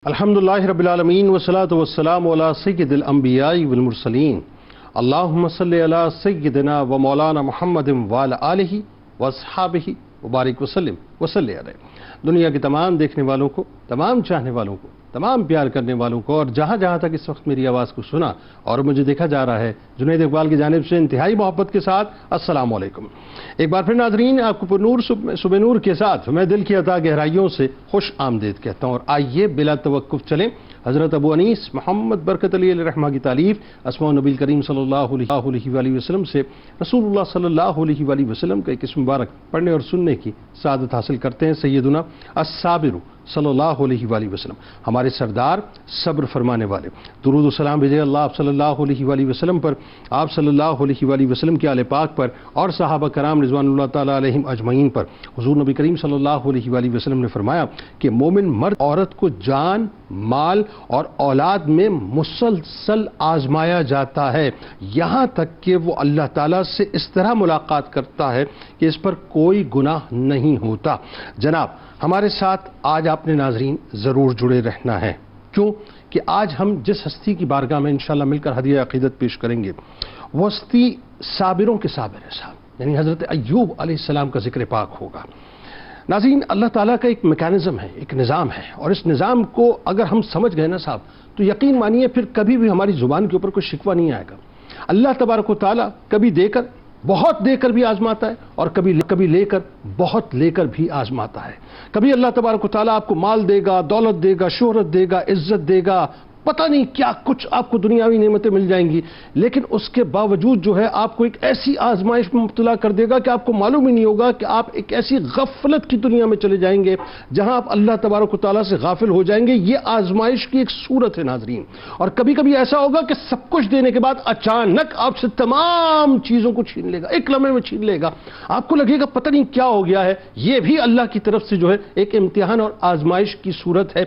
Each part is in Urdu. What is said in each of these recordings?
الحمدللہ رب العالمین والصلاة والسلام علی سید الانبیاء والمرسلین اللہم صلی علی سیدنا و مولانا محمد وعلی آلہ واصحابہ وبارک وسلم وصلی علیہ۔ دنیا کے تمام دیکھنے والوں کو، تمام چاہنے والوں کو، تمام پیار کرنے والوں کو، اور جہاں جہاں تک اس وقت میری آواز کو سنا اور مجھے دیکھا جا رہا ہے، جنید اقبال کی جانب سے انتہائی محبت کے ساتھ السلام علیکم۔ ایک بار پھر ناظرین، آپ کو پرنور صبح نور کے ساتھ میں دل کی عطا گہرائیوں سے خوش آمدید کہتا ہوں، اور آئیے بلا توقف چلیں حضرت ابو انیس محمد برکت علی علیہ رحمہ کی تعلیف اسماء النبی کریم صلی اللہ علیہ وآلہ وسلم سے رسول اللہ صلی اللہ علیہ وآلہ وسلم کا ایک اسم مبارک پڑھنے اور سننے کی سعادت حاصل کرتے ہیں۔ سیدنا الصابر صلی اللہ علیہ وآلہ وسلم، ہمارے سردار، صبر فرمانے والے، درود و سلام بھیجے اللہ آپ صلی اللہ علیہ وآلہ وسلم پر، آپ صلی اللہ علیہ وآلہ وسلم کے آل پاک پر اور صحابہ کرام رضوان اللہ تعالیٰ علیہم اجمعین پر۔ حضور نبی کریم صلی اللہ علیہ وآلہ وسلم نے فرمایا کہ مومن مرد عورت کو جان، مال اور اولاد میں مسلسل آزمایا جاتا ہے، یہاں تک کہ وہ اللہ تعالیٰ سے اس طرح ملاقات کرتا ہے کہ اس پر کوئی گناہ نہیں ہوتا۔ جناب، ہمارے ساتھ آج آپ نے ناظرین ضرور جڑے رہنا ہے، کیوں کہ آج ہم جس ہستی کی بارگاہ میں انشاءاللہ مل کر ہدیہ عقیدت پیش کریں گے وہ ہستی صابروں کے صابر ہے صاحب، یعنی حضرت ایوب علیہ السلام کا ذکر پاک ہوگا۔ ناظرین، اللہ تعالیٰ کا ایک میکانزم ہے، ایک نظام ہے، اور اس نظام کو اگر ہم سمجھ گئے نا صاحب تو یقین مانیے پھر کبھی بھی ہماری زبان کے اوپر کوئی شکوہ نہیں آئے گا۔ اللہ تبارک و تعالیٰ کبھی دے کر، بہت دے کر بھی آزماتا ہے، اور کبھی لے کر، بہت لے کر بھی آزماتا ہے۔ کبھی اللہ تبارک و تعالیٰ آپ کو مال دے گا، دولت دے گا، شہرت دے گا، عزت دے گا، پتہ نہیں کیا کچھ آپ کو دنیاوی نعمتیں مل جائیں گی، لیکن اس کے باوجود جو ہے آپ کو ایک ایسی آزمائش میں مبتلا کر دے گا کہ آپ کو معلوم ہی نہیں ہوگا کہ آپ ایک ایسی غفلت کی دنیا میں چلے جائیں گے جہاں آپ اللہ تبارک و تعالیٰ سے غافل ہو جائیں گے۔ یہ آزمائش کی ایک صورت ہے ناظرین، اور کبھی کبھی ایسا ہوگا کہ سب کچھ دینے کے بعد اچانک آپ سے تمام چیزوں کو چھین لے گا، ایک لمحے میں چھین لے گا، آپ کو لگے گا پتہ نہیں کیا ہو گیا ہے۔ یہ بھی اللہ کی طرف سے جو ہے ایک امتحان اور آزمائش کی صورت ہے۔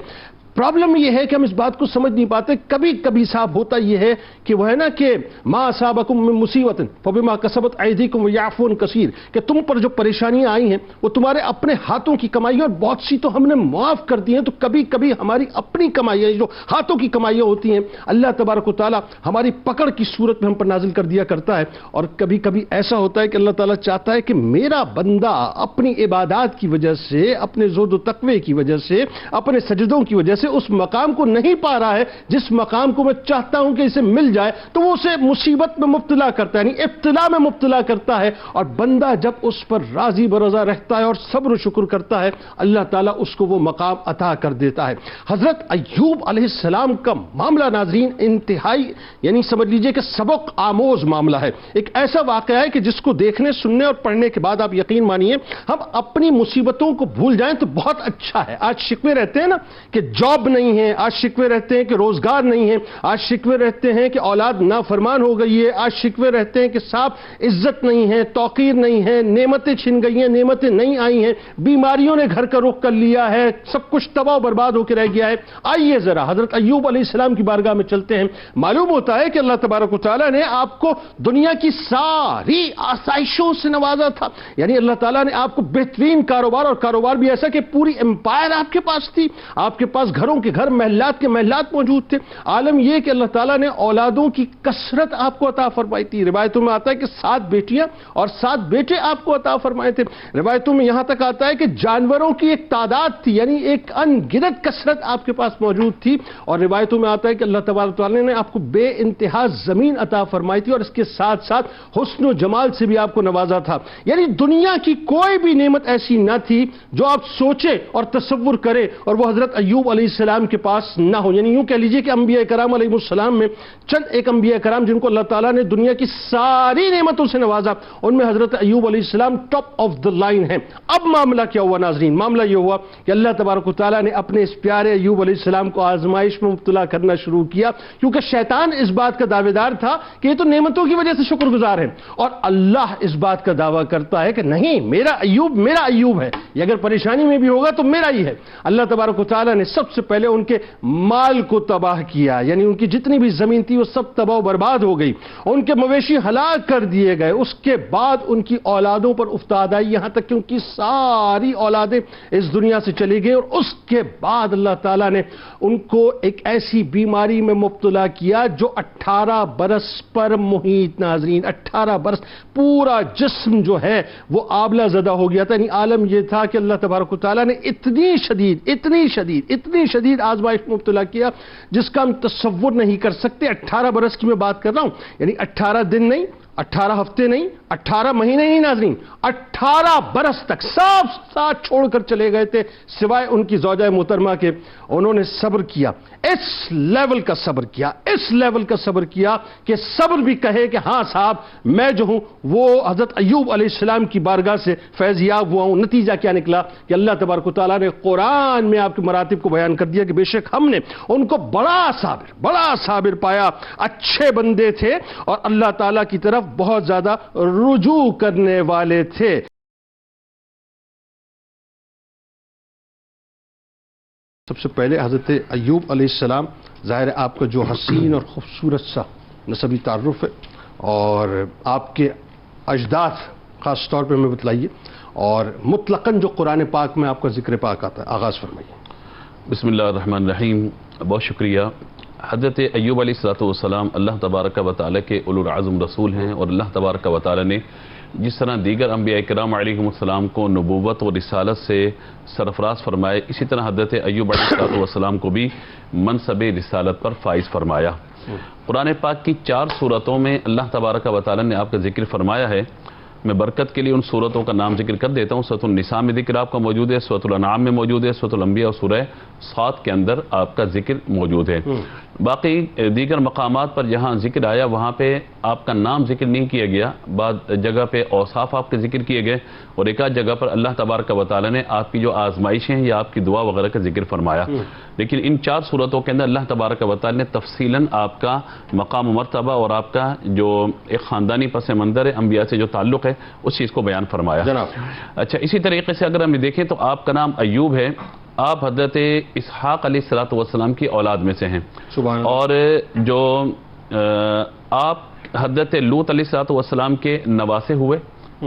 پرابلم یہ ہے کہ ہم اس بات کو سمجھ نہیں پاتے۔ کبھی کبھی صاحب ہوتا یہ ہے کہ وہ ہے نا کہ ما اصابکم من مصیبت فبما کسبت ایدیکم ویعفو عن کثیر، کہ تم پر جو پریشانیاں آئی ہیں وہ تمہارے اپنے ہاتھوں کی کمائی، اور بہت سی تو ہم نے معاف کر دی ہیں۔ تو کبھی کبھی ہماری اپنی کمائیاں، جو ہاتھوں کی کمائیاں ہوتی ہیں، اللہ تبارک و تعالیٰ ہماری پکڑ کی صورت میں ہم پر نازل کر دیا کرتا ہے۔ اور کبھی کبھی ایسا ہوتا ہے کہ اللہ تعالیٰ چاہتا ہے کہ میرا بندہ اپنی عبادات کی وجہ سے، اپنے زہد و تقوی کی وجہ سے، اپنے سجدوں کی وجہ سے اس مقام کو نہیں پا رہا ہے جس مقام کو میں چاہتا ہوں کہ اسے مل جائے، تو وہ اسے مصیبت میں مبتلا کرتا ہے، یعنی ابتلا میں مبتلا کرتا ہے۔ اور بندہ جب اس پر راضی برضا رہتا ہے اور صبر و شکر کرتا ہے، اللہ تعالیٰ اس کو وہ مقام عطا کر دیتا ہے۔ حضرت ایوب علیہ السلام کا معاملہ ناظرین انتہائی، یعنی سمجھ لیجئے کہ سبق آموز معاملہ ہے۔ ایک ایسا واقعہ ہے کہ جس کو دیکھنے، سننے اور پڑھنے کے بعد آپ یقین مانیے ہم اپنی مصیبتوں کو بھول جائیں تو بہت اچھا ہے۔ آج شکوے رہتے ہیں نا کہ جاب نہیں ہے، آج شکوے رہتے ہیں کہ روزگار نہیں ہے، آج شکوے رہتے ہیں کہ اولاد نافرمان ہو گئی ہے، آج شکوے رہتے ہیں کہ صاحب عزت نہیں ہے، توقیر نہیں ہے، نعمتیں چھن گئی ہیں، نعمتیں نہیں آئی ہیں، بیماریوں نے گھر کا رخ کر لیا ہے، سب کچھ تباہ و برباد ہو کے رہ گیا ہے۔ آئیے ذرا حضرت ایوب علیہ السلام کی بارگاہ میں چلتے ہیں۔ معلوم ہوتا ہے کہ اللہ تبارک و تعالیٰ نے آپ کو دنیا کی ساری آسائشوں سے نوازا تھا، یعنی اللہ تعالیٰ نے آپ کو بہترین کاروبار، اور کاروبار بھی ایسا کہ پوری امپائر آپ کے پاس تھی، آپ کے پاس گھروں کے گھر، محلات کے محلات موجود تھے۔ عالم یہ کہ اللہ تعالیٰ نے اولادوں کی کثرت آپ کو عطا فرمائی تھی۔ روایتوں میں آتا ہے کہ 7 بیٹیاں اور 7 بیٹے آپ کو عطا فرمائے تھے۔ روایتوں میں یہاں تک آتا ہے کہ جانوروں کی ایک تعداد تھی، یعنی ایک ان گنت کثرت آپ کے پاس موجود تھی۔ اور روایتوں میں آتا ہے کہ اللہ تبارک تعالیٰ نے آپ کو بے انتہا زمین عطا فرمائی تھی، اور اس کے ساتھ ساتھ حسن و جمال سے بھی آپ کو نوازا تھا۔ یعنی دنیا کی کوئی بھی نعمت ایسی نہ تھی جو آپ سوچے اور تصور کرے اور وہ حضرت ایوب علیہ السلام کے پاس نہ ہو۔ یعنی یوں کہہ لیجئے کہ انبیاء کرام علیہ السلام میں چند ایک انبیاء کرام جن کو اللہ تعالیٰ نے دنیا کی ساری نعمتوں سے نوازا، ان میں حضرت ایوب علیہ السلام ٹاپ آف دا لائن ہیں۔ اب معاملہ کیا ہوا ناظرین؟ معاملہ یہ ہوا کہ اللہ تبارک و تعالیٰ نے اپنے اس پیارے ایوب علیہ السلام کو آزمائش میں مبتلا کرنا شروع کیا، کیونکہ شیطان اس بات کا دعوے دار تھا کہ یہ تو نعمتوں کی وجہ سے شکر گزار ہے، اور اللہ اس بات کا دعویٰ کرتا ہے کہ نہیں، میرا ایوب ہے، یہ اگر پریشانی میں بھی ہوگا تو میرا ہی ہے۔ اللہ تبارک و تعالیٰ نے سب سے پہلے ان کے مال کو تباہ کیا، یعنی ان کی جتنی بھی زمین تھی وہ سب تباہ و برباد ہو گئی، ان کے مویشی ہلاک کر دیے گئے، اس کے بعد ان کی اولادوں پر افتاد آئی، یہاں تک کہ ان کی ساری اولادیں اس دنیا سے چلی گئی، اور اس کے بعد اللہ تعالیٰ نے ان کو ایک ایسی بیماری میں مبتلا کیا جو 18 برس پر محیط، ناظرین 18 برس پورا جسم جو ہے وہ آبلہ زدہ ہو گیا تھا۔ یعنی عالم یہ تھا کہ اللہ تبارک و تعالیٰ نے اتنی شدید آزمائش میں مبتلا کیا جس کا ہم تصور نہیں کر سکتے۔ 18 برس کی میں بات کر رہا ہوں، یعنی 18 دن نہیں، 18 ہفتے نہیں، 18 مہینے نہیں ناظرین، 18 برس تک سب ساتھ چھوڑ کر چلے گئے تھے سوائے ان کی زوجہ محترمہ کے۔ انہوں نے صبر کیا، اس لیول کا صبر کیا کہ صبر بھی کہے کہ ہاں صاحب میں جو ہوں وہ حضرت ایوب علیہ السلام کی بارگاہ سے فیض یاب ہوا ہوں۔ نتیجہ کیا نکلا کہ اللہ تبارک و تعالیٰ نے قرآن میں آپ کے مراتب کو بیان کر دیا کہ بے شک ہم نے ان کو بڑا صابر پایا، اچھے بندے تھے اور اللہ تعالیٰ کی طرف بہت زیادہ رجوع کرنے والے تھے۔ سب سے پہلے حضرت ایوب علیہ السلام، ظاہر ہے آپ کا جو حسین اور خوبصورت سا نسبی تعارف ہے اور آپ کے اجداد خاص طور پہ میں بتلائیے، اور مطلقاً جو قرآن پاک میں آپ کا ذکر پاک آتا ہے، آغاز فرمائیے۔ بسم اللہ الرحمن الرحیم۔ بہت شکریہ۔ حضرت ایوب علیہ السلام اللہ تبارک و تعالیٰ کے اولو العزم رسول ہیں، اور اللہ تبارک و تعالیٰ نے جس طرح دیگر انبیاء کرام علیہم السلام کو نبوت و رسالت سے سرفراز فرمائے، اسی طرح حضرت ایوب علیہ السلام کو بھی منصب رسالت پر فائز فرمایا۔ قرآن پاک کی 4 صورتوں میں اللہ تبارک و تعالیٰ نے آپ کا ذکر فرمایا ہے۔ میں برکت کے لیے ان صورتوں کا نام ذکر کر دیتا ہوں۔ سورۃ النساء میں ذکر آپ کا موجود ہے، سورۃ الانعام میں موجود ہے، سورۃ الانبیاء اور سورہ صاد کے اندر آپ کا ذکر موجود ہے۔ باقی دیگر مقامات پر جہاں ذکر آیا وہاں پہ آپ کا نام ذکر نہیں کیا گیا، بعض جگہ پہ اوصاف آپ کے ذکر کیے گئے، اور ایک آدھ جگہ پر اللہ تبارک و تعالیٰ نے آپ کی جو آزمائشیں ہیں یا آپ کی دعا وغیرہ کا ذکر فرمایا۔ لیکن ان 4 صورتوں کے اندر اللہ تبارک و تعالیٰ نے تفصیلاً آپ کا مقام و مرتبہ اور آپ کا جو ایک خاندانی پس منظر ہے، انبیاء سے جو تعلق ہے، اس چیز کو بیان فرمایا۔ اچھا، اسی طریقے سے اگر ہم دیکھیں تو آپ کا نام ایوب ہے، آپ حضرت اسحاق علیہ السلام کی اولاد میں سے ہیں، اور جو آپ حضرت لوط علیہ السلام کے نواسے ہوئے،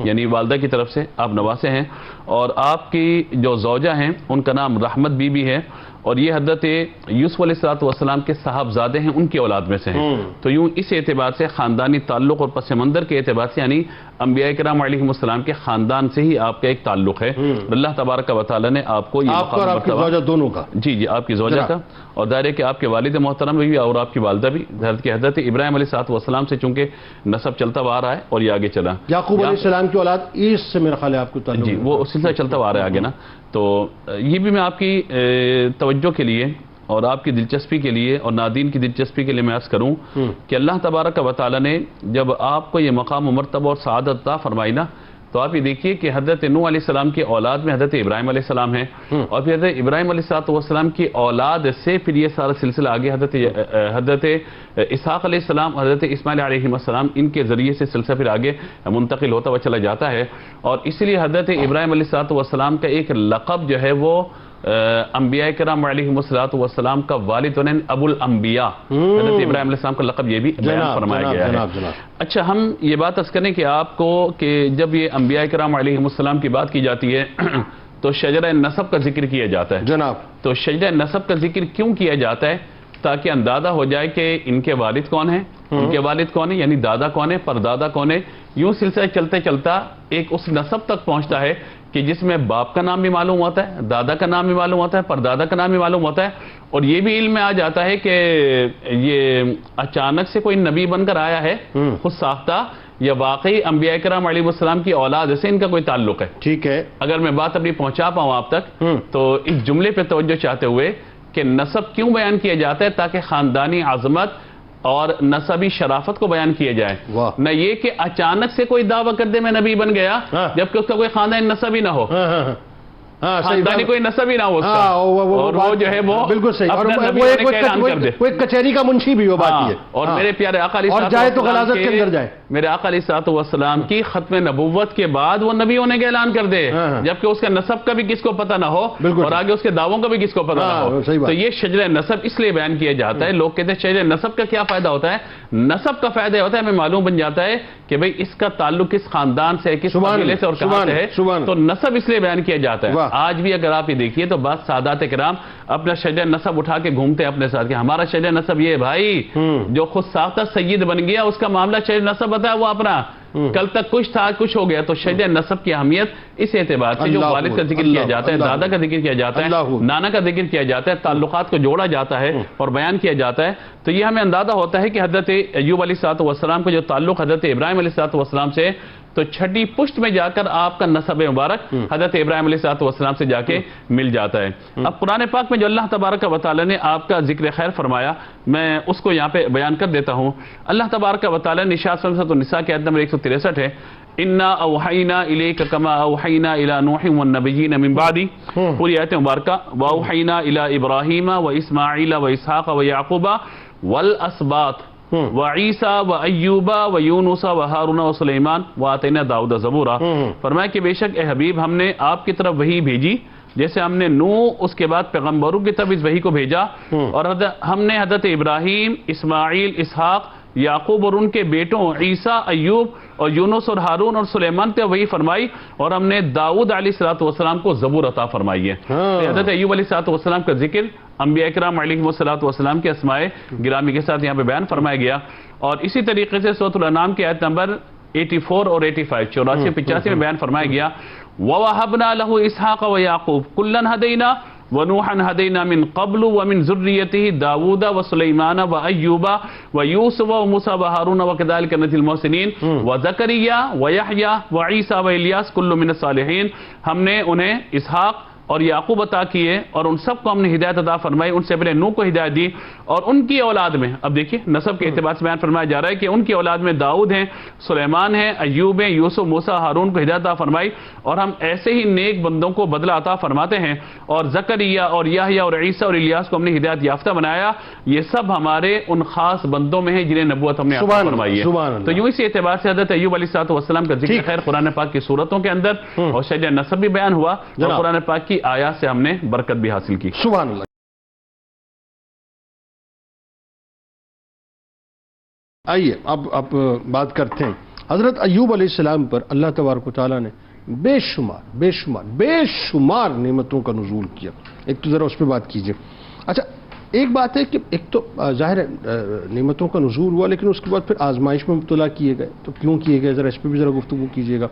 یعنی والدہ کی طرف سے آپ نواسے ہیں، اور آپ کی جو زوجہ ہیں ان کا نام رحمت بی بی ہے، اور یہ حضرت یوسف علیہ السلام کے صاحبزادے ہیں، ان کی اولاد میں سے ہیں۔ تو یوں اس اعتبار سے خاندانی تعلق اور پس منظر کے اعتبار سے یعنی انبیاء کرام علیہم السلام کے خاندان سے ہی آپ کا ایک تعلق ہے۔ اللہ تبارک و تعالیٰ نے آپ کو یہ آپ کی زوجہ دونوں کا، جی آپ کی زوجہ کا، اور ظاہر ہے کہ آپ کے والد محترم بھی اور آپ کی والدہ بھی، حضرت ابراہیم علیہ السلام سے چونکہ نسب چلتا ہوا آ رہا ہے اور یہ آگے چلا، یعقوب علیہ السلام کی اولاد عیس سے میرا خیال ہے آپ کو تعلق، جی وہ سلسلہ چلتا ہوا آ رہا ہے آگے نا۔ تو یہ بھی میں آپ کی توجہ کے لیے اور آپ کی دلچسپی کے لیے اور ناظرین کی دلچسپی کے لیے میں عرض کروں کہ اللہ تبارک و تعالیٰ نے جب آپ کو یہ مقام و مرتبہ اور سعادت عطا فرمائی نا، تو آپ یہ دیکھیے کہ حضرت نوح علیہ السلام کی اولاد میں حضرت ابراہیم علیہ السلام ہیں، اور پھر حضرت ابراہیم علیہ السلام کی اولاد سے پھر یہ سارا سلسلہ آگے حضرت اسحاق علیہ السلام، حضرت اسماعیل علیہ السلام، ان کے ذریعے سے سلسلہ پھر آگے منتقل ہوتا ہوا چلا جاتا ہے۔ اور اس لیے حضرت ابراہیم علیہ السلام کا ایک لقب جو ہے وہ انبیاء کرام علیہم السلام کا والد ابو الانبیاء، حضرت ابراہیم علیہ السلام کا لقب یہ بھی بیان فرمایا گیا ہے۔ اچھا، ہم یہ بات عرض کریں کہ آپ کو کہ جب یہ انبیاء کرام علیہم السلام کی بات کی جاتی ہے تو شجرہ نسب کا ذکر کیا جاتا ہے جناب۔ تو شجرہ نسب کا ذکر کیوں کیا جاتا ہے؟ تاکہ اندازہ ہو جائے کہ ان کے والد کون ہیں، ان کے والد کون ہیں، یعنی دادا کون ہے، پردادا کون ہے۔ یوں سلسلہ چلتے چلتا ایک اس نسب تک پہنچتا ہے کہ جس میں باپ کا نام بھی معلوم ہوتا ہے، دادا کا نام بھی معلوم ہوتا ہے، پردادا کا نام بھی معلوم ہوتا ہے، اور یہ بھی علم میں آ جاتا ہے کہ یہ اچانک سے کوئی نبی بن کر آیا ہے خود ساختہ، یا واقعی انبیاء کرام علیہ السلام کی اولاد سے ان کا کوئی تعلق ہے۔ ٹھیک ہے، اگر میں بات اپنی پہنچا پاؤں آپ تک تو اس جملے پہ توجہ چاہتے ہوئے کہ نسب کیوں بیان کیا جاتا ہے؟ تاکہ خاندانی عظمت اور نسبی شرافت کو بیان کیا جائے، نہ یہ کہ اچانک سے کوئی دعویٰ کر دے میں نبی بن گیا جبکہ اس کا کوئی خاندان نسب ہی نہ ہو۔ ہاں صحیح خاندانی کوئی نسب ہی نہ ہو اس کا، اور وہ جو ہے وہ بالکل صحیح، اور اپنا نبی وہ ہونے کا اعلان کر دے، ایک کچہری کا منشی بھی ہو، بات یہ اور میرے پیارے آقا علیہ اور جائے تو غلاظت کے اندر جائے، میرے آقا علیہ الصلوۃ والسلام کی ختم نبوت کے بعد وہ نبی ہونے کا اعلان کر دے، جبکہ اس کا نسب کا بھی کس کو پتہ نہ ہو اور آگے اس کے دعووں کا بھی کس کو پتہ نہ ہو۔ تو یہ شجر نسب اس لیے بیان کیا جاتا ہے، لوگ کہتے ہیں شجر نسب کا کیا فائدہ ہوتا ہے؟ نسب کا فائدہ ہوتا ہے ہمیں معلوم بن جاتا ہے کہ بھئی اس کا تعلق کس خاندان سے، کس قبیلے سے اور کہاں سے ہے، تو نسب اس لیے بیان کیا جاتا ہے۔ آج بھی اگر آپ یہ دیکھیے تو بعض سادات کرام اپنا شجر نسب اٹھا کے گھومتے اپنے ساتھ کہ ہمارا شجر نسب یہ ہے بھائی، جو خود ساختہ سید بن گیا اس کا معاملہ شجر نسب بتا ہے وہ اپنا، کل تک کچھ تھا کچھ ہو گیا۔ تو شجر نسب کی اہمیت اس اعتبار سے جو والد کا ذکر کیا جاتا ہے، دادا کا ذکر کیا جاتا ہے، نانا کا ذکر کیا جاتا ہے، تعلقات کو جوڑا جاتا ہے اور بیان کیا جاتا ہے، تو یہ ہمیں اندازہ ہوتا ہے کہ حضرت ایوب علیہ الصلوۃ والسلام کا جو تعلق حضرت ابراہیم علیہ الصلوۃ والسلام سے، تو چھٹی پشت میں جا کر آپ کا نسب مبارک حضرت ابراہیم علیہ الصلوۃ والسلام سے جا کے مل جاتا ہے۔ اب قرآن پاک میں جو اللہ تبارک و تعالی نے آپ کا ذکر خیر فرمایا، میں اس کو یہاں پہ بیان کر دیتا ہوں۔ اللہ تبارک و تعالی نے ارشاد فرمایا سورۃ النساء کی آیت نمبر 163 ہے، انا اوحینا الیک کما اوحینا الی نوح والنبیین من بعدی، پوری آیت مبارکہ، واوحینا الی ابراہیم واسماعیل واسحاق ویعقوب والاسباط وعیسیٰ وایوب ویونس وہارون وسلیمان وآتینا داؤد زبورا۔ فرمایا کہ بے شک اے حبیب ہم نے آپ کی طرف وحی بھیجی جیسے ہم نے نوح اس کے بعد پیغمبروں کی طرف اس وحی کو بھیجا، اور ہم نے حضرت ابراہیم، اسماعیل، اسحاق، یعقوب اور ان کے بیٹوں عیسیٰ، ایوب اور یونس اور ہارون اور سلیمان پہ وحی فرمائی، اور ہم نے داؤد علیہ الصلوۃ والسلام کو زبور عطا فرمائی ہے۔ حضرت ایوب علیہ الصلوۃ والسلام کا ذکر انبیاء اکرام علیہ الصلوۃ والسلام کے اسماء گرامی کے ساتھ یہاں پہ بیان فرمایا گیا، اور اسی طریقے سے سورۃ الانعام کی آیت نمبر 84 اور 85، 84 85 میں بیان فرمایا گیا، وَوَهَبْنَا لَهُ إِسْحَاقَ وَيَعْقُوبَ كُلًّا هَدَيْنَا وَنُوحًا هَدَيْنَا مِن قَبْلُ وَمِن ذُرِّيَّتِهِ داوود وسليمان وأيوب ويوسف وموسى وهارون وكذلك نجزي المحسنين وزكريا ويحيى وعيسى وإلياس كل من الصالحين۔ ہم نے انہیں اسحاق اور یعقوب عطا کیے اور ان سب کو ہم نے ہدایت عطا فرمائی، ان سے پہلے نوح کو ہدایت دی، اور ان کی اولاد میں اب دیکھیے نسب کے اعتبار سے بیان فرمایا جا رہا ہے کہ ان کی اولاد میں داؤد ہیں، سلیمان ہیں، ایوب ہیں، یوسف، موسیٰ، ہارون کو ہدایت عطا فرمائی، اور ہم ایسے ہی نیک بندوں کو بدلہ عطا فرماتے ہیں، اور زکریا اور یحییٰ اور عیسیٰ اور الیاس کو ہم نے ہدایت یافتہ بنایا۔ یہ سب ہمارے ان خاص بندوں میں ہیں جنہیں نبوت ہم نے عطا فرمائی ہے۔ تو یوں اسی اعتبار سے حضرت ایوب علیہ الصلوۃ والسلام کا ذکر خیر قرآن پاک کی صورتوں کے اندر اور شجر نسب بھی بیان ہوا، اور قرآن پاک کی آیات سے ہم نے برکت بھی حاصل کی۔ سبحان اللہ۔ آئیے اب بات کرتے ہیں حضرت ایوب علیہ السلام پر اللہ تبارک و تعالیٰ نے بے شمار نعمتوں کا نزول کیا۔ ایک تو ذرا اس پہ بات کیجئے۔ اچھا ایک بات ہے کہ ایک تو ظاہر ہے نعمتوں کا نزول ہوا، لیکن اس کے بعد پھر آزمائش میں مبتلا کیے گئے، تو کیوں کیے گئے ذرا اس پہ بھی ذرا گفتگو کیجئے گا۔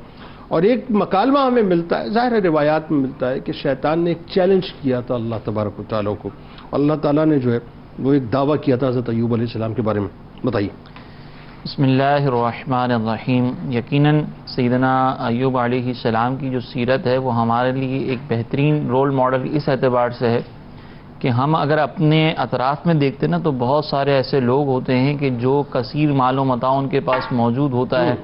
اور ایک مکالمہ ہمیں ملتا ہے، ظاہر روایات میں ملتا ہے کہ شیطان نے ایک چیلنج کیا تھا اللہ تبارک و تعالیٰ کو، اللہ تعالیٰ نے جو ہے وہ ایک دعویٰ کیا تھا حضرت ایوب علیہ السلام کے بارے میں، بتائیے۔ بسم اللہ الرحمن الرحیم۔ یقیناً سیدنا ایوب علیہ السلام کی جو سیرت ہے وہ ہمارے لیے ایک بہترین رول ماڈل اس اعتبار سے ہے کہ ہم اگر اپنے اطراف میں دیکھتے نا تو بہت سارے ایسے لوگ ہوتے ہیں کہ جو کثیر مال و متاع ان کے پاس موجود ہوتا ہے،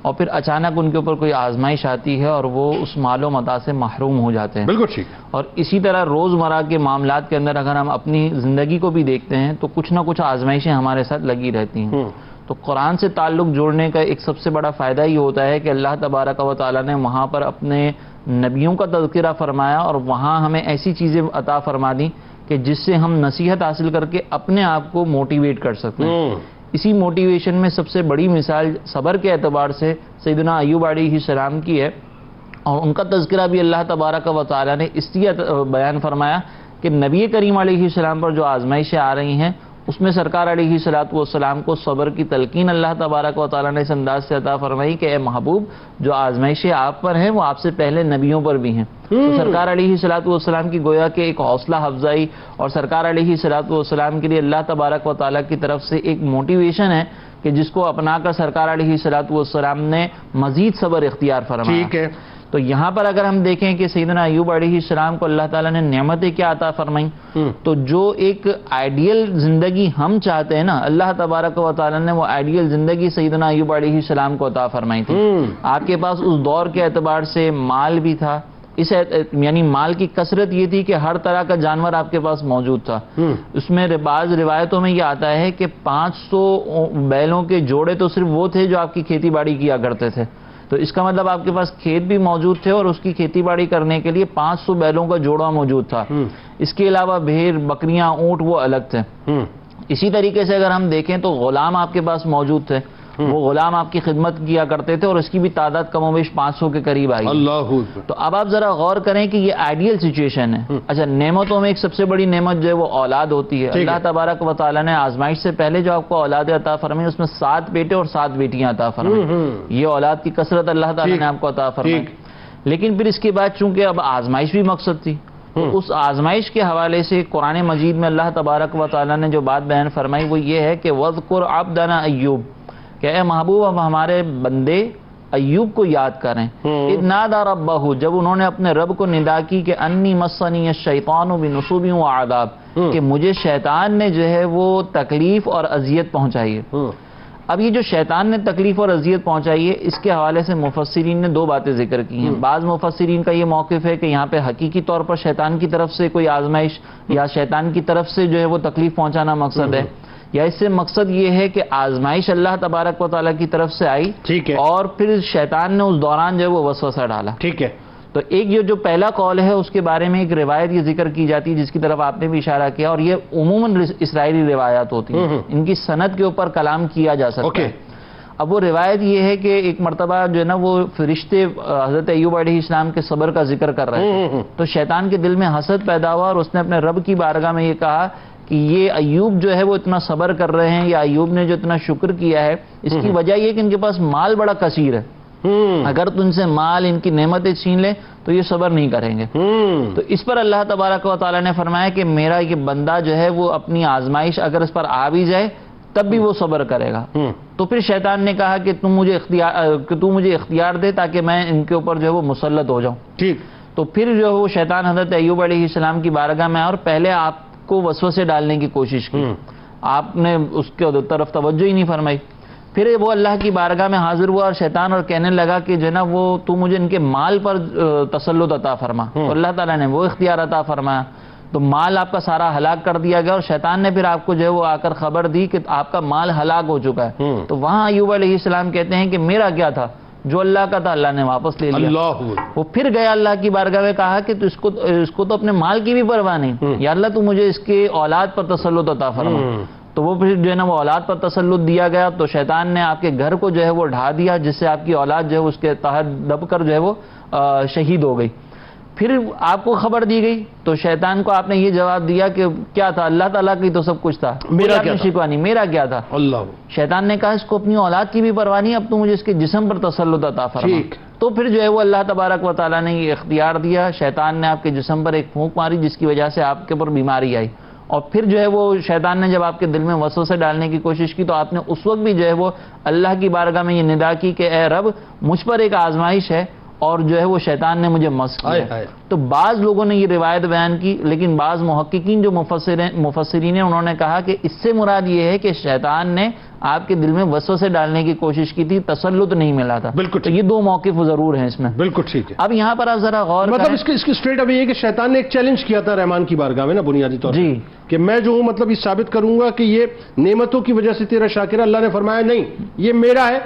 اور پھر اچانک ان کے اوپر کوئی آزمائش آتی ہے اور وہ اس مال و متاع سے محروم ہو جاتے ہیں۔ بالکل ٹھیک ہے۔ اور اسی طرح روزمرہ کے معاملات کے اندر اگر ہم اپنی زندگی کو بھی دیکھتے ہیں تو کچھ نہ کچھ آزمائشیں ہمارے ساتھ لگی رہتی ہیں۔ تو قرآن سے تعلق جوڑنے کا ایک سب سے بڑا فائدہ یہ ہوتا ہے کہ اللہ تبارک و تعالیٰ نے وہاں پر اپنے نبیوں کا تذکرہ فرمایا، اور وہاں ہمیں ایسی چیزیں عطا فرما دیں کہ جس سے ہم نصیحت حاصل کر کے اپنے آپ کو موٹیویٹ کر سکتے ہیں۔ اسی موٹیویشن میں سب سے بڑی مثال صبر کے اعتبار سے سیدنا ایوب علیہ السلام کی ہے، اور ان کا تذکرہ بھی اللہ تبارک و تعالیٰ نے اس لیے بیان فرمایا کہ نبی کریم علیہ السلام پر جو آزمائشیں آ رہی ہیں اس میں سرکار علیہ الصلوۃ والسلام کو صبر کی تلقین اللہ تبارک و تعالیٰ نے اس انداز سے عطا فرمائی کہ اے محبوب جو آزمائشیں آپ پر ہیں وہ آپ سے پہلے نبیوں پر بھی ہیں۔ تو سرکار علیہ الصلوۃ والسلام کی گویا کہ ایک حوصلہ افزائی اور سرکار علیہ الصلوۃ والسلام کے لیے اللہ تبارک و تعالیٰ کی طرف سے ایک موٹیویشن ہے کہ جس کو اپنا کر سرکار علیہ الصلوۃ والسلام نے مزید صبر اختیار فرمایا۔ ٹھیک ہے۔ تو یہاں پر اگر ہم دیکھیں کہ سیدنا ایوب علیہ السلام کو اللہ تعالیٰ نے نعمتیں کیا عطا فرمائیں، تو جو ایک آئیڈیل زندگی ہم چاہتے ہیں نا، اللہ تبارک و تعالیٰ نے وہ آئیڈیل زندگی سیدنا ایوب علیہ السلام کو عطا فرمائی تھی۔ آپ کے پاس اس دور کے اعتبار سے مال بھی تھا، یعنی مال کی کثرت یہ تھی کہ ہر طرح کا جانور آپ کے پاس موجود تھا. اس میں بعض روایتوں میں یہ آتا ہے کہ 500 بیلوں کے جوڑے تو صرف وہ تھے جو آپ کی کھیتی باڑی کیا کرتے تھے. تو اس کا مطلب آپ کے پاس کھیت بھی موجود تھے اور اس کی کھیتی باڑی کرنے کے لیے 500 بیلوں کا جوڑا موجود تھا. اس کے علاوہ بھیڑ، بکریاں، اونٹ وہ الگ تھے. اسی طریقے سے اگر ہم دیکھیں تو غلام آپ کے پاس موجود تھے. وہ غلام آپ کی خدمت کیا کرتے تھے اور اس کی بھی تعداد کم و بیش 500 کے قریب آئی. اللہ. تو اب آپ ذرا غور کریں کہ یہ آئیڈیل سچویشن ہے. اچھا، نعمتوں میں ایک سب سے بڑی نعمت جو ہے وہ اولاد ہوتی ہے. اللہ تبارک و تعالیٰ نے آزمائش سے پہلے جو آپ کو اولاد عطا فرمائی اس میں 7 بیٹے اور 7 بیٹیاں عطا فرمائی. یہ اولاد کی کثرت اللہ تعالیٰ نے آپ کو عطا فرمائی. لیکن پھر اس کے بعد چونکہ اب آزمائش بھی مقصد تھی، تو اس آزمائش کے حوالے سے قرآن مجید میں اللہ تبارک و تعالیٰ نے جو بات بیان فرمائی وہ یہ ہے کہ وَاذْكُرْ عَبْدَنَا ایوب، کہ اے محبوب اب ہمارے بندے ایوب کو یاد کریں. اذ نادى ربہ، جب انہوں نے اپنے رب کو ندا کی کہ انی مسنی الشیطان بنصب وعذاب، کہ مجھے شیطان نے جو ہے وہ تکلیف اور اذیت پہنچائی ہے. اب یہ جو شیطان نے تکلیف اور اذیت پہنچائی ہے اس کے حوالے سے مفسرین نے 2 باتیں ذکر کی ہیں. بعض مفسرین کا یہ موقف ہے کہ یہاں پہ حقیقی طور پر شیطان کی طرف سے کوئی آزمائش یا شیطان کی طرف سے جو ہے وہ تکلیف پہنچانا مقصد ہے، یا اس سے مقصد یہ ہے کہ آزمائش اللہ تبارک و تعالیٰ کی طرف سے آئی اور پھر شیطان نے اس دوران جو ہے وہ وسوسہ ڈالا. ٹھیک ہے. تو ایک یہ جو پہلا قول ہے اس کے بارے میں ایک روایت یہ ذکر کی جاتی ہے جس کی طرف آپ نے بھی اشارہ کیا، اور یہ عموماً اسرائیلی روایات ہوتی ہیں، ان کی سند کے اوپر کلام کیا جا سکتا ہے. اب وہ روایت یہ ہے کہ ایک مرتبہ جو ہے نا وہ فرشتے حضرت ایوب علیہ السلام کے صبر کا ذکر کر رہے تھے، تو شیطان کے دل میں حسد پیدا ہوا اور اس نے اپنے رب کی بارگاہ میں یہ کہا کہ یہ ایوب جو ہے وہ اتنا صبر کر رہے ہیں، یا ایوب نے جو اتنا شکر کیا ہے اس کی وجہ یہ کہ ان کے پاس مال بڑا کثیر ہے، اگر تو ان سے مال، ان کی نعمتیں چھین لے تو یہ صبر نہیں کریں گے. تو اس پر اللہ تبارک و تعالیٰ نے فرمایا کہ میرا یہ بندہ جو ہے وہ اپنی آزمائش اگر اس پر آ بھی جائے تب بھی وہ صبر کرے گا. تو پھر شیطان نے کہا کہ تو مجھے اختیار دے تاکہ میں ان کے اوپر جو ہے وہ مسلط ہو جاؤں. ٹھیک. تو پھر جو ہے وہ شیطان حضرت ایوب علیہ السلام کی بارگاہ میں اور پہلے آپ کو وسوسے ڈالنے کی کوشش کی، آپ نے اس کے طرف توجہ ہی نہیں فرمائی. پھر وہ اللہ کی بارگاہ میں حاضر ہوا اور شیطان اور کہنے لگا کہ جو ہے نا وہ تو مجھے ان کے مال پر تسلط عطا فرما. تو اللہ تعالیٰ نے وہ اختیار عطا فرمایا، تو مال آپ کا سارا ہلاک کر دیا گیا اور شیطان نے پھر آپ کو جو ہے وہ آ کر خبر دی کہ آپ کا مال ہلاک ہو چکا ہے. تو وہاں ایوب علیہ السلام کہتے ہیں کہ میرا کیا تھا، جو اللہ کا تھا اللہ نے واپس لے لیا. وہ پھر گیا اللہ کی بارگاہ میں، کہا کہ تو اس کو تو اپنے مال کی بھی پرواہ نہیں، یا اللہ تو مجھے اس کے اولاد پر تسلط عطا فرما. تو وہ پھر جو ہے نا وہ اولاد پر تسلط دیا گیا، تو شیطان نے آپ کے گھر کو جو ہے وہ ڈھا دیا جس سے آپ کی اولاد جو ہے اس کے تحت دب کر جو ہے وہ شہید ہو گئی. پھر آپ کو خبر دی گئی تو شیطان کو آپ نے یہ جواب دیا کہ کیا تھا، اللہ تعالیٰ کی تو سب کچھ تھا، میرا کیا شکوہ نہیں، میرا کیا تھا. شیطان نے کہا اس کو اپنی اولاد کی بھی پرواہ نہیں، اب تو مجھے اس کے جسم پر تسلط عطا فرما. تو پھر جو ہے وہ اللہ تبارک و تعالیٰ نے یہ اختیار دیا، شیطان نے آپ کے جسم پر ایک پھونک ماری جس کی وجہ سے آپ کے اوپر بیماری آئی. اور پھر جو ہے وہ شیطان نے جب آپ کے دل میں وسوسے ڈالنے کی کوشش کی تو آپ نے اس وقت بھی جو ہے وہ اللہ کی بارگاہ میں یہ ندا کی کہ اے رب مجھ پر ایک آزمائش ہے اور جو ہے وہ شیطان نے مجھے مس کیا. تو بعض لوگوں نے یہ روایت بیان کی، لیکن بعض محققین جو مفسرین ہیں انہوں نے کہا کہ اس سے مراد یہ ہے کہ شیطان نے آپ کے دل میں وسوسے ڈالنے کی کوشش کی تھی، تسلط نہیں ملا تھا. بالکل. تو یہ 2 موقف ضرور ہیں اس میں. بالکل ٹھیک ہے. اب یہاں پر آپ ذرا غور مطلب اس کی اسٹریٹ ابھی یہ کہ شیطان نے ایک چیلنج کیا تھا رحمان کی بارگاہ میں نا بنیادی طور پر کہ میں جو ہوں مطلب یہ ثابت کروں گا کہ یہ نعمتوں کی وجہ سے تیرا شاکر ہے. اللہ نے فرمایا نہیں، یہ میرا ہے،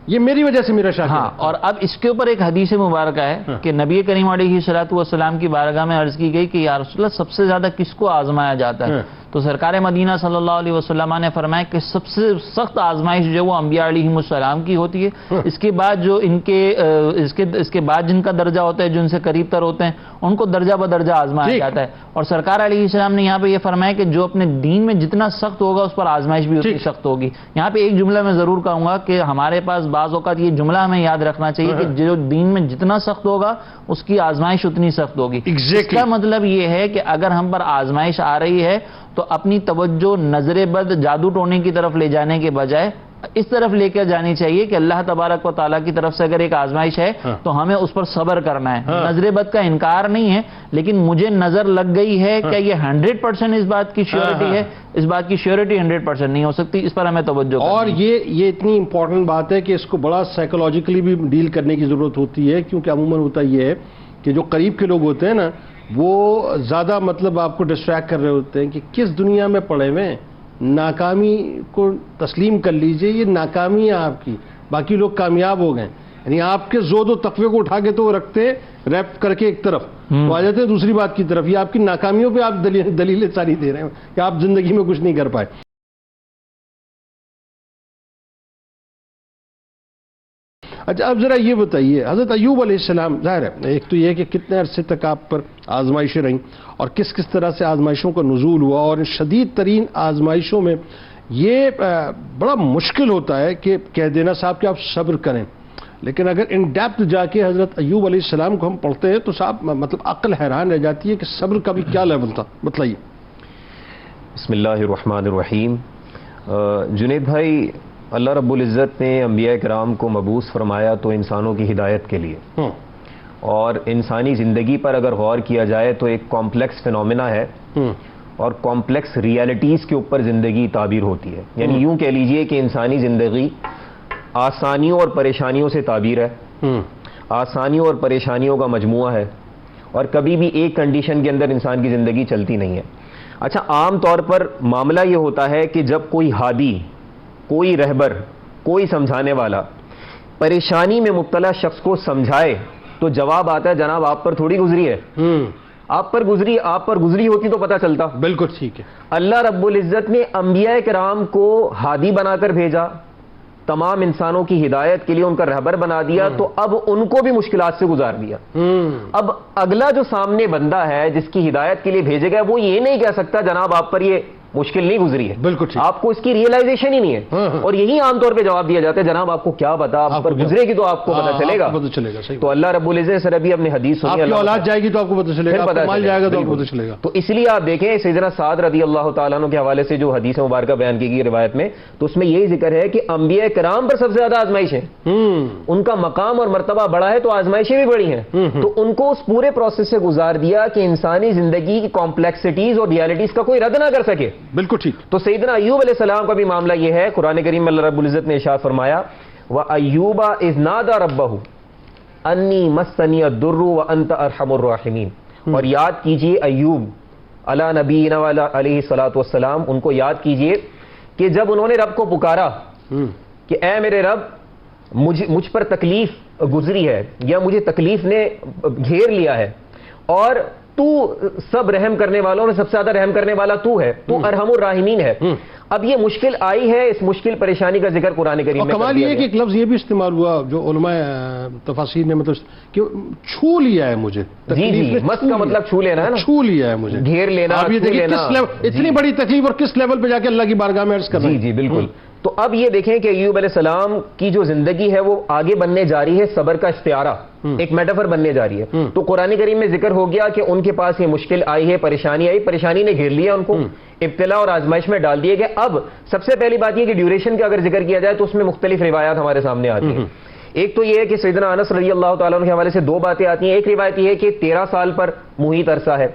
یہ میری وجہ سے میرا شاکر ہے. اور اب اس کے اوپر ایک حدیث مبارکہ ہے کہ نبی کریم علیہ الصلوۃ والسلام کی بارگاہ میں عرض کی گئی کہ یا رسول اللہ سب سے زیادہ کس کو آزمایا جاتا ہے؟ تو سرکار مدینہ صلی اللہ علیہ وسلم نے فرمایا کہ سب سے سخت آزمائش جو وہ انبیاء علیہم السلام کی ہوتی ہے. اس کے بعد جو اس کے بعد جن کا درجہ ہوتا ہے، جو ان سے قریب تر ہوتے ہیں، ان کو درجہ بدرجہ آزمایا جاتا ہے. اور سرکار علیہ السلام نے یہاں پہ یہ فرمایا کہ جو اپنے دین میں جتنا سخت ہوگا اس پر آزمائش بھی اتنی سخت ہوگی. یہاں پہ ایک جملہ میں ضرور کہوں گا کہ ہمارے پاس بعض اوقات یہ جملہ ہمیں یاد رکھنا چاہیے کہ جو دین میں جتنا سخت ہوگا اس کی آزمائش اتنی سخت ہوگی. اس کا مطلب یہ ہے کہ اگر ہم پر آزمائش آ رہی ہے تو اپنی توجہ نظر بد، جادو ٹونے کی طرف لے جانے کے بجائے اس طرف لے کر جانی چاہیے کہ اللہ تبارک و تعالیٰ کی طرف سے اگر ایک آزمائش ہے تو ہمیں اس پر صبر کرنا ہے. نظر بد کا انکار نہیں ہے، لیکن مجھے نظر لگ گئی ہے کہ یہ 100% اس بات کی شیورٹی ہے، اس بات کی شیورٹی 100% نہیں ہو سکتی، اس پر ہمیں توجہ کرنا. اور یہ اتنی امپورٹنٹ بات ہے کہ اس کو بڑا سائیکولوجیکلی بھی ڈیل کرنے کی ضرورت ہوتی ہے، کیونکہ عموماً ہوتا یہ ہے کہ جو قریب کے لوگ ہوتے ہیں نا وہ زیادہ مطلب آپ کو ڈسٹریکٹ کر رہے ہوتے ہیں کہ کس دنیا میں پڑے ہوئے ہیں، ناکامی کو تسلیم کر لیجئے، یہ ناکامی ہے آپ کی، باقی لوگ کامیاب ہو گئے. یعنی آپ کے زود و تقوی کو اٹھا کے تو وہ رکھتے ہیں ریپ کر کے ایک طرف، تو آ جاتے ہیں دوسری بات کی طرف. یہ آپ کی ناکامیوں پہ آپ دلیلیں ساری دے رہے ہیں کہ آپ زندگی میں کچھ نہیں کر پائے. اچھا اب ذرا یہ بتائیے، حضرت ایوب علیہ السلام، ظاہر ہے ایک تو یہ کہ کتنے عرصے تک آپ پر آزمائشیں رہیں اور کس کس طرح سے آزمائشوں کا نزول ہوا، اور ان شدید ترین آزمائشوں میں یہ بڑا مشکل ہوتا ہے کہ کہہ دینا صاحب کہ آپ صبر کریں، لیکن اگر ان ڈیپتھ جا کے حضرت ایوب علیہ السلام کو ہم پڑھتے ہیں تو صاحب مطلب عقل حیران رہ جاتی ہے کہ صبر کا بھی کیا لیول تھا. بتلائیے. بسم اللہ الرحمن الرحیم. جنید بھائی، اللہ رب العزت نے انبیاء کرام کو مبعوث فرمایا تو انسانوں کی ہدایت کے لیے، اور انسانی زندگی پر اگر غور کیا جائے تو ایک کمپلیکس فینومینا ہے، اور کمپلیکس ریالٹیز کے اوپر زندگی تعبیر ہوتی ہے. یعنی یوں کہہ لیجئے کہ انسانی زندگی آسانیوں اور پریشانیوں سے تعبیر ہے، آسانیوں اور پریشانیوں کا مجموعہ ہے، اور کبھی بھی ایک کنڈیشن کے اندر انسان کی زندگی چلتی نہیں ہے. اچھا، عام طور پر معاملہ یہ ہوتا ہے کہ جب کوئی ہادی، کوئی رہبر، کوئی سمجھانے والا پریشانی میں مبتلا شخص کو سمجھائے تو جواب آتا ہے جناب آپ پر تھوڑی گزری ہے، آپ پر گزری ہوتی تو پتہ چلتا. بالکل ٹھیک ہے. اللہ رب العزت نے انبیاء کرام کو ہادی بنا کر بھیجا، تمام انسانوں کی ہدایت کے لیے ان کا رہبر بنا دیا، تو اب ان کو بھی مشکلات سے گزار دیا. اب اگلا جو سامنے بندہ ہے جس کی ہدایت کے لیے بھیجے گئے، وہ یہ نہیں کہہ سکتا جناب آپ پر یہ مشکل نہیں گزری ہے، بالکل آپ کو اس کی ریئلائزیشن ہی نہیں ہے، اور یہی عام طور پہ جواب دیا جاتا ہے جناب آپ کو کیا پتا، آپ پر گزرے گی تو آپ کو پتہ چلے گا. تو اللہ رب العزت سے ابھی اپنے حدیث سنی، آپ کی اولاد جائے گی تو آپ کو پتہ چلے گا، مال جائے گا تو آپ کو پتہ چلے گا. تو اس لیے آپ دیکھیں سیدنا سعد رضی اللہ تعالیٰ عنہ کے حوالے سے جو حدیث مبارکہ بیان کی گئی روایت میں، تو اس میں یہی ذکر ہے کہ انبیاء کرام پر سب سے زیادہ آزمائش ہے، ان کا مقام اور مرتبہ بڑا ہے تو آزمائشیں بھی بڑی ہیں. تو ان کو اس پورے پروسیس سے گزار دیا کہ انسانی زندگی کی کمپلیکسٹیز اور ریالٹیز کا کوئی رد نہ کر سکے. بالکل ٹھیک. تو سیدنا ایوب علیہ السلام کا بھی معاملہ یہ ہے. قرآن کریم میں اللہ رب العزت نے ارشاد فرمایا وَأَيُّوبَ إِذْ نَادَى رَبَّهُ أَنِّي مَسَّنِيَ الضُّرُّ وَأَنْتَ أَرْحَمُ الرَّاحِمِينَ. اور یاد کیجئے ایوب علی نبینا علیہ الصلوۃ والسلام، ان کو یاد کیجئے کہ جب انہوں نے رب کو پکارا کہ اے میرے رب مجھ پر تکلیف گزری ہے یا مجھے تکلیف نے گھیر لیا ہے، اور تو سب رحم کرنے والوں میں سب سے زیادہ رحم کرنے والا تو ہے، تو ارحم الراحمین ہے. اب یہ مشکل آئی ہے، اس مشکل پریشانی کا ذکر قرآن کریم میں کمال یہ ہے کہ ایک لفظ یہ بھی استعمال ہوا جو علماء تفاسیر نے مطلب کہ چھو لیا ہے مجھے. جی مس کا مطلب چھو لینا ہے نا، چھو لیا ہے مجھے، گھیر لینا. آپ یہ دیکھیں کس لیول، اتنی بڑی تکلیف اور کس لیول پہ جا کے اللہ کی بارگاہ میں عرض کر رہے ہیں. جی بالکل. تو اب یہ دیکھیں کہ ایوب علیہ السلام کی جو زندگی ہے وہ آگے بننے جا رہی ہے، صبر کا استعارہ، ایک میٹافر بننے جا رہی ہے. تو قرآن کریم میں ذکر ہو گیا کہ ان کے پاس یہ مشکل آئی ہے، پریشانی آئی، پریشانی نے گھیر لیا ان کو، ابتلا اور آزمائش میں ڈال دیے گئے. اب سب سے پہلی بات یہ کہ ڈیوریشن کا اگر ذکر کیا جائے تو اس میں مختلف روایات ہمارے سامنے آتی ہیں. ایک تو یہ ہے کہ سیدنا انس رضی اللہ تعالیٰ عنہ کے حوالے سے دو باتیں آتی ہیں. ایک روایت یہ ہے کہ 13 سال پر محیط عرصہ ہے،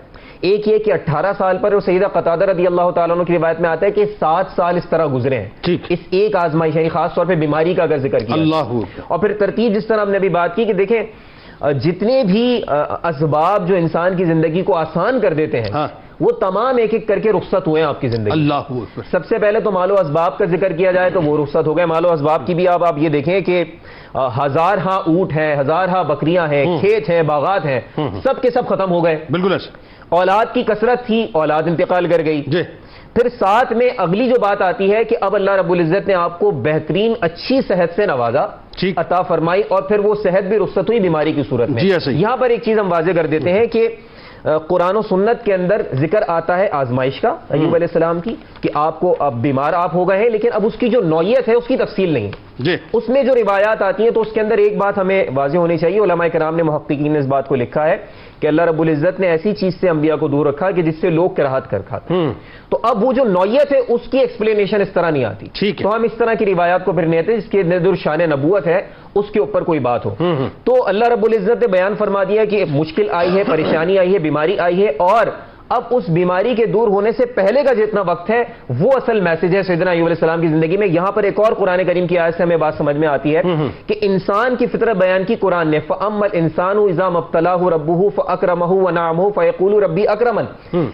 ایک یہ کہ 18 سال پر، اور سیدہ قتادہ رضی اللہ تعالیٰ عنہ کی روایت میں آتا ہے کہ 7 سال اس طرح گزرے ہیں اس ایک آزمائش، یعنی خاص طور پہ بیماری کا اگر ذکر کیا. اور پھر ترتیب جس طرح ہم نے ابھی بات کی کہ دیکھیں جتنے بھی اسباب جو انسان کی زندگی کو آسان کر دیتے ہیں وہ تمام ایک ایک کر کے رخصت ہوئے ہیں آپ کی زندگی. اللہ سب سے پہلے تو مال و اسباب کا ذکر کیا جائے تو وہ رخصت ہو گئے. مال و اسباب کی بھی آپ یہ دیکھیں کہ 1000 ہاں اونٹ ہیں، 1000 ہاں بکریاں ہیں، کھیت ہیں، باغات ہیں، سب کے سب ختم ہو گئے. بالکل. اولاد کی کثرت تھی، اولاد انتقال کر گئی. پھر ساتھ میں اگلی جو بات آتی ہے کہ اب اللہ رب العزت نے آپ کو بہترین اچھی صحت سے نوازا، عطا فرمائی، اور پھر وہ صحت بھی رخصت ہوئی بیماری کی صورت میں. یہاں پر ایک چیز ہم واضح کر دیتے ہیں کہ قرآن و سنت کے اندر ذکر آتا ہے آزمائش کا ایوب علیہ السلام کی، کہ آپ کو اب بیمار آپ ہو گئے ہیں، لیکن اب اس کی جو نوعیت ہے اس کی تفصیل نہیں. اس میں جو روایات آتی ہیں تو اس کے اندر ایک بات ہمیں واضح ہونی چاہیے. علماء کرام نے، محققین نے اس بات کو لکھا ہے کہ اللہ رب العزت نے ایسی چیز سے انبیاء کو دور رکھا کہ جس سے لوگ کراہت کر کھاتے ہیں. تو اب وہ جو نوعیت ہے اس کی ایکسپلینیشن اس طرح نہیں آتی. تو ہم اس طرح کی روایات کو پھر نہیں آتے جس کے اندر شان نبوت ہے اس کے اوپر کوئی بات ہو. تو اللہ رب العزت نے بیان فرما دیا کہ مشکل آئی ہے، پریشانی آئی ہے، بیماری آئی ہے، اور اب اس بیماری کے دور ہونے سے پہلے کا جتنا وقت ہے وہ اصل میسج ہے سیدنا ایوب علیہ السلام کی زندگی میں. یہاں پر ایک اور قرآن کریم کی آیت سے ہمیں بات سمجھ میں آتی ہے کہ انسان کی فطرت بیان کی قرآن نے. فَأَمَّا الْإِنسَانُ إِذَا مَا ابْتَلَاهُ رَبُّهُ فَأَكْرَمَهُ وَنَعَمَهُ فَيَقُولُ رَبِّي أَكْرَمَنِ.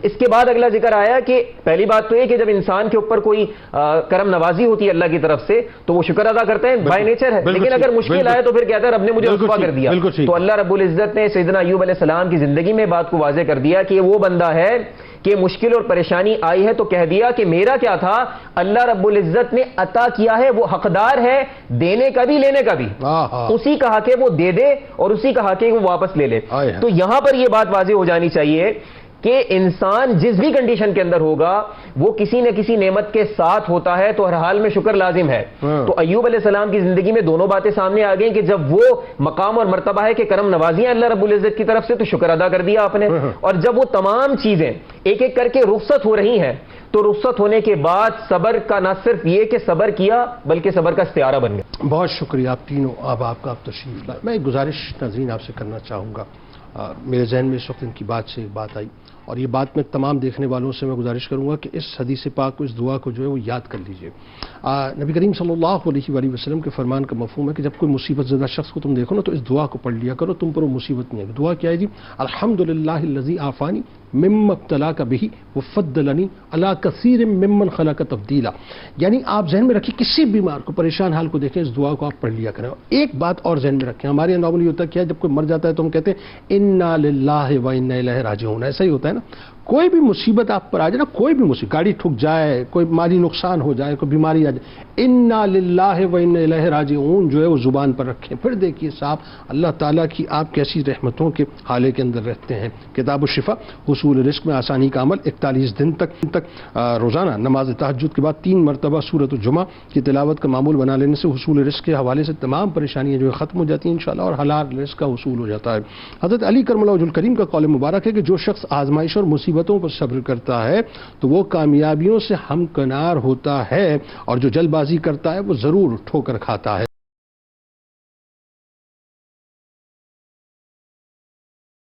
اس کے بعد اگلا ذکر آیا کہ پہلی بات تو یہ کہ جب انسان کے اوپر کوئی کرم نوازی ہوتی ہے اللہ کی طرف سے تو وہ شکر ادا کرتے ہیں, بائی نیچر ہے. لیکن اگر مشکل آئے تو پھر کہتا ہے رب نے مجھے رسوا کر دیا. تو اللہ رب العزت نے سیدنا ایوب علیہ السلام کی زندگی میں بات کو واضح کر دیا کہ وہ بندہ ہے کہ مشکل اور پریشانی آئی ہے تو کہہ دیا کہ میرا کیا تھا, اللہ رب العزت نے عطا کیا ہے, وہ حقدار ہے دینے کا بھی لینے کا بھی. اسی کا حق ہے وہ دے دے اور اسی کا حق ہے وہ واپس لے لے. تو یہاں پر یہ بات واضح ہو جانی چاہیے کہ انسان جس بھی کنڈیشن کے اندر ہوگا وہ کسی نہ کسی نعمت کے ساتھ ہوتا ہے تو ہر حال میں شکر لازم ہے. تو ایوب علیہ السلام کی زندگی میں دونوں باتیں سامنے آ گئیں کہ جب وہ مقام اور مرتبہ ہے کہ کرم نوازیاں اللہ رب العزت کی طرف سے تو شکر ادا کر دیا آپ نے, اور جب وہ تمام چیزیں ایک ایک کر کے رخصت ہو رہی ہیں تو رخصت ہونے کے بعد صبر کا نہ صرف یہ کہ صبر کیا بلکہ صبر کا استعارہ بن گیا. بہت شکریہ آپ تینوں. اب آپ کا تشریف لائے. میں ایک گزارش ناظرین آپ سے کرنا چاہوں گا. میرے ذہن میں اس وقت ان کی بات سے ایک بات آئی اور یہ بات میں تمام دیکھنے والوں سے میں گزارش کروں گا کہ اس حدیث پاک کو, اس دعا کو جو ہے وہ یاد کر لیجئے. نبی کریم صلی اللہ علیہ وآلہ وسلم کے فرمان کا مفہوم ہے کہ جب کوئی مصیبت زدہ شخص کو تم دیکھو نا تو اس دعا کو پڑھ لیا کرو, تم پر وہ مصیبت نہیں ہے. دعا کیا ہے جی؟ الحمدللہ الذی عافانی مما ابتلاک بہ وفضلنی علی کثیر ممن خلق تفضیلا. یعنی آپ ذہن میں رکھیے کسی بیمار کو, پریشان حال کو دیکھیں, اس دعا کو آپ پڑھ لیا کریں. ایک بات اور ذہن میں رکھیں, ہمارے یہاں نارملی ہوتا کیا ہے, جب کوئی مر جاتا ہے تو ہم کہتے ہیں انا للہ و انا الیہ راجعون. ایسا ہی ہوتا ہے نا. کوئی بھی مصیبت آپ پر آ جائے نا, کوئی بھی مصیبت, گاڑی ٹھک جائے, کوئی مالی نقصان ہو جائے, کوئی بیماری آ جائے, انا للہ و انا الیہ راجعون جو ہے وہ زبان پر رکھیں. پھر دیکھیے صاحب اللہ تعالیٰ کی آپ کیسی رحمتوں کے حالے کے اندر رہتے ہیں. کتاب الشفا حصول رزق میں آسانی کا عمل 41 دن تک روزانہ نماز تہجد کے بعد 3 مرتبہ سورۃ الجمعہ کی تلاوت کا معمول بنا لینے سے حصول رزق کے حوالے سے تمام پریشانیاں جو ہے ختم ہو جاتی ہیں انشاءاللہ, اور حلال رزق کا حصول ہو جاتا ہے. حضرت علی کرم اللہ وجہ الکریم کا قول مبارک ہے کہ جو شخص آزمائش اور مصیبتوں پر صبر کرتا ہے تو وہ کامیابیوں سے ہمکنار ہوتا ہے, اور جو جلد بازی کرتا ہے وہ ضرور ٹھوکر کھاتا ہے.